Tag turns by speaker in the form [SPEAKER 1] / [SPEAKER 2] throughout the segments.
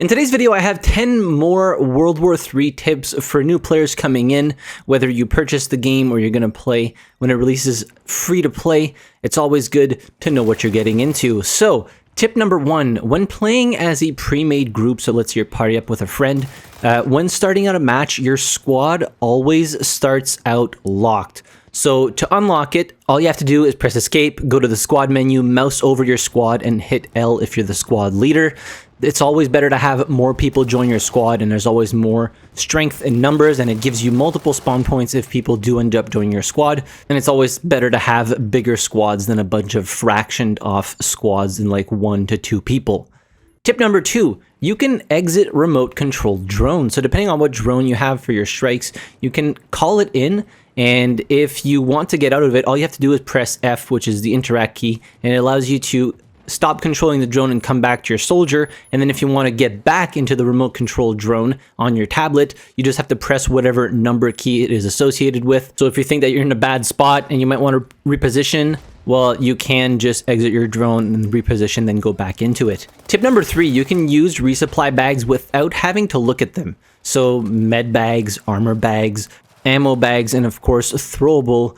[SPEAKER 1] In today's video, I have 10 more World War III tips for new players coming in. Whether you purchase the game or you're going to play when it releases free to play, it's always good to know what you're getting into. So, tip number 1, when playing as a pre-made group, so let's say you're party up with a friend, when starting out a match, your squad always starts out locked. So to unlock it, all you have to do is press escape, go to the squad menu, mouse over your squad, and hit L if you're the squad leader. It's always better to have more people join your squad, and there's always more strength in numbers, and it gives you multiple spawn points if people do end up joining your squad. And it's always better to have bigger squads than a bunch of fractioned off squads in like 1 to 2 people. Tip number 2, you can exit remote controlled drones. So depending on what drone you have for your strikes, you can call it in. And if you want to get out of it, all you have to do is press F, which is the interact key, and it allows you to stop controlling the drone and come back to your soldier. And then if you want to get back into the remote control drone on your tablet, you just have to press whatever number key it is associated with. So if you think that you're in a bad spot and you might want to reposition, well, you can just exit your drone and reposition, then go back into it. Tip number 3, you can use resupply bags without having to look at them. So med bags, armor bags, ammo bags, and of course throwable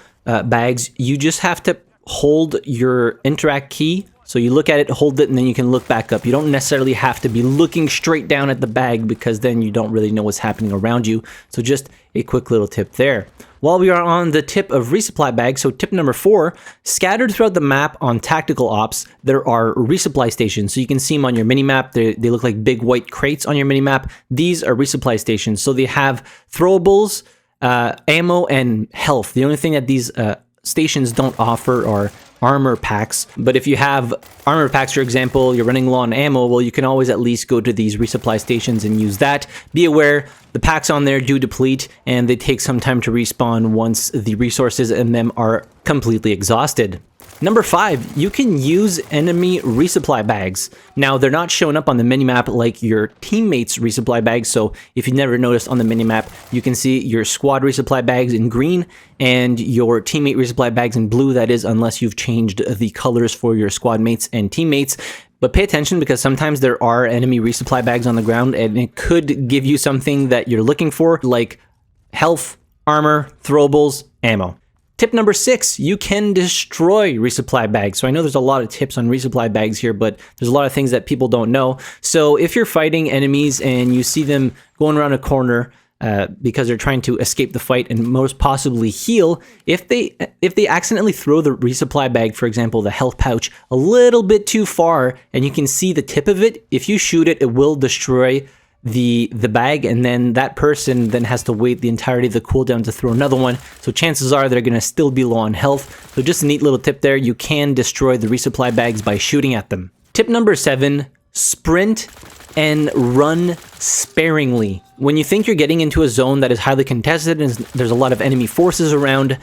[SPEAKER 1] bags. You just have to hold your interact key. So you look at it, hold it, and then you can look back up. You don't necessarily have to be looking straight down at the bag because then you don't really know what's happening around you. So just a quick little tip there. While we are on the tip of resupply bags, so tip number 4, scattered throughout the map on tactical ops, there are resupply stations. So you can see them on your minimap. They look like big white crates on your minimap. These are resupply stations. So they have throwables, ammo, and health. The only thing that these stations don't offer are armor packs. But if you have armor packs, for example, you're running low on ammo, well, you can always at least go to these resupply stations and use that. Be aware, the packs on there do deplete, and they take some time to respawn once the resources in them are completely exhausted. Number 5, you can use enemy resupply bags. Now, they're not showing up on the minimap like your teammates' resupply bags, so if you never noticed on the minimap, you can see your squad resupply bags in green and your teammate resupply bags in blue. That is, unless you've changed the colors for your squad mates and teammates. But pay attention, because sometimes there are enemy resupply bags on the ground, and it could give you something that you're looking for, like health, armor, throwables, ammo. Tip number 6, you can destroy resupply bags. So I know there's a lot of tips on resupply bags here, but there's a lot of things that people don't know. So if you're fighting enemies and you see them going around a corner because they're trying to escape the fight and most possibly heal, if they accidentally throw the resupply bag, for example, the health pouch, a little bit too far, and you can see the tip of it, if you shoot it, it will destroy the bag, and then that person then has to wait the entirety of the cooldown to throw another one. So chances are they're going to still be low on health. So just a neat little tip there. You can destroy the resupply bags by shooting at them. Tip number 7, sprint and run sparingly. When you think you're getting into a zone that is highly contested and there's a lot of enemy forces around,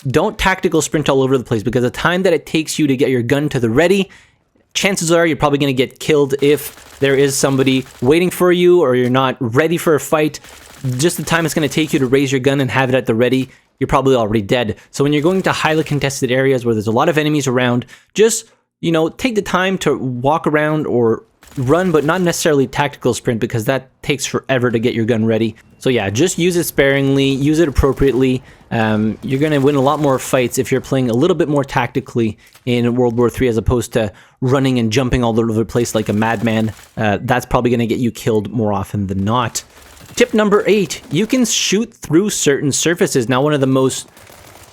[SPEAKER 1] don't tactical sprint all over the place, because the time that it takes you to get your gun to the ready, chances are you're probably going to get killed if there is somebody waiting for you or you're not ready for a fight. Just the time it's going to take you to raise your gun and have it at the ready, you're probably already dead. So when you're going to highly contested areas where there's a lot of enemies around, just, take the time to walk around or run, but not necessarily tactical sprint, because that takes forever to get your gun ready. So yeah, just use it sparingly, use it appropriately. You're going to win a lot more fights if you're playing a little bit more tactically in World War III, as opposed to running and jumping all over the place like a madman. That's probably going to get you killed more often than not. Tip number 8, you can shoot through certain surfaces. Now, one of the most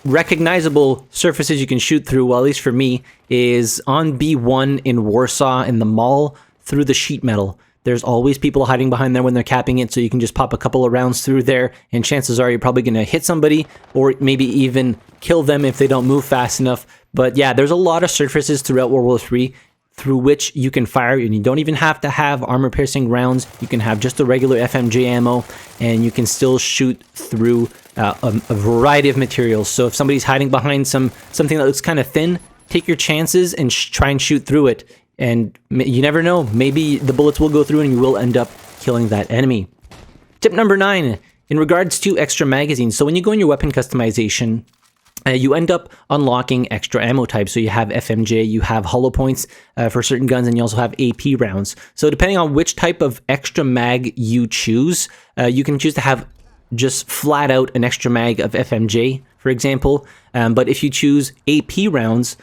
[SPEAKER 1] recognizable surfaces you can shoot through, well, at least for me, is on B1 in Warsaw in the mall, through the sheet metal. There's always people hiding behind there when they're capping it, so you can just pop a couple of rounds through there, and chances are you're probably going to hit somebody or maybe even kill them if they don't move fast enough. But yeah, there's a lot of surfaces throughout World War III through which you can fire, and you don't even have to have armor-piercing rounds. You can have just the regular FMJ ammo, and you can still shoot through a variety of materials. So if somebody's hiding behind something that looks kind of thin, take your chances and try and shoot through it. And you never know, maybe the bullets will go through and you will end up killing that enemy. Tip number 9, in regards to extra magazines. So when you go in your weapon customization, you end up unlocking extra ammo types. So you have FMJ, you have hollow points for certain guns, and you also have AP rounds. So depending on which type of extra mag you choose, you can choose to have just flat out an extra mag of FMJ, for example. But if you choose AP rounds,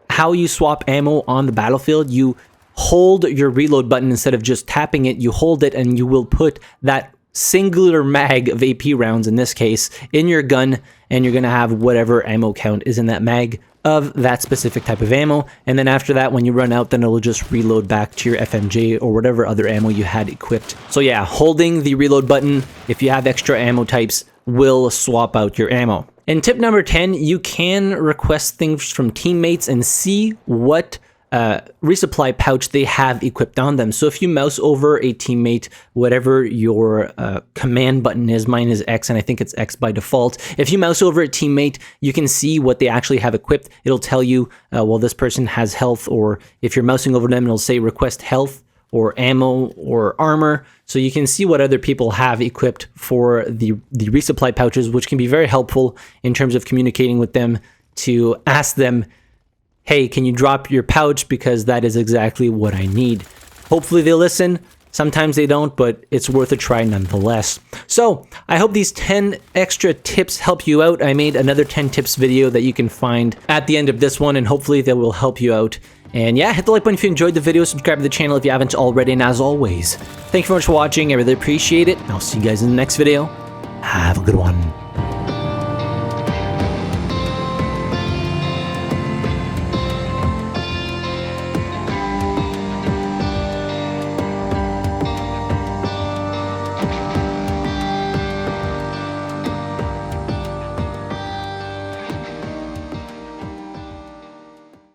[SPEAKER 1] how you swap ammo on the battlefield, you hold your reload button instead of just tapping it. You hold it and you will put that singular mag of AP rounds, in this case, in your gun, and you're going to have whatever ammo count is in that mag of that specific type of ammo. And then after that, when you run out, then it'll just reload back to your FMJ or whatever other ammo you had equipped. So yeah, holding the reload button, if you have extra ammo types, will swap out your ammo. And tip number 10, you can request things from teammates and see what resupply pouch they have equipped on them. So if you mouse over a teammate, whatever your command button is, mine is X, and I think it's X by default. If you mouse over a teammate, you can see what they actually have equipped. It'll tell you, well, this person has health, or if you're mousing over them, it'll say request health or ammo or armor. So you can see what other people have equipped for the resupply pouches, which can be very helpful in terms of communicating with them to ask them, hey, can you drop your pouch, because that is exactly what I need. Hopefully they listen. Sometimes they don't, but it's worth a try nonetheless. So I hope these 10 extra tips help you out. I made another 10 tips video that you can find at the end of this one, and hopefully they will help you out. And yeah, hit the like button if you enjoyed the video, subscribe to the channel if you haven't already, and as always, thank you very much for watching. I really appreciate it. I'll see you guys in the next video. Have a good one.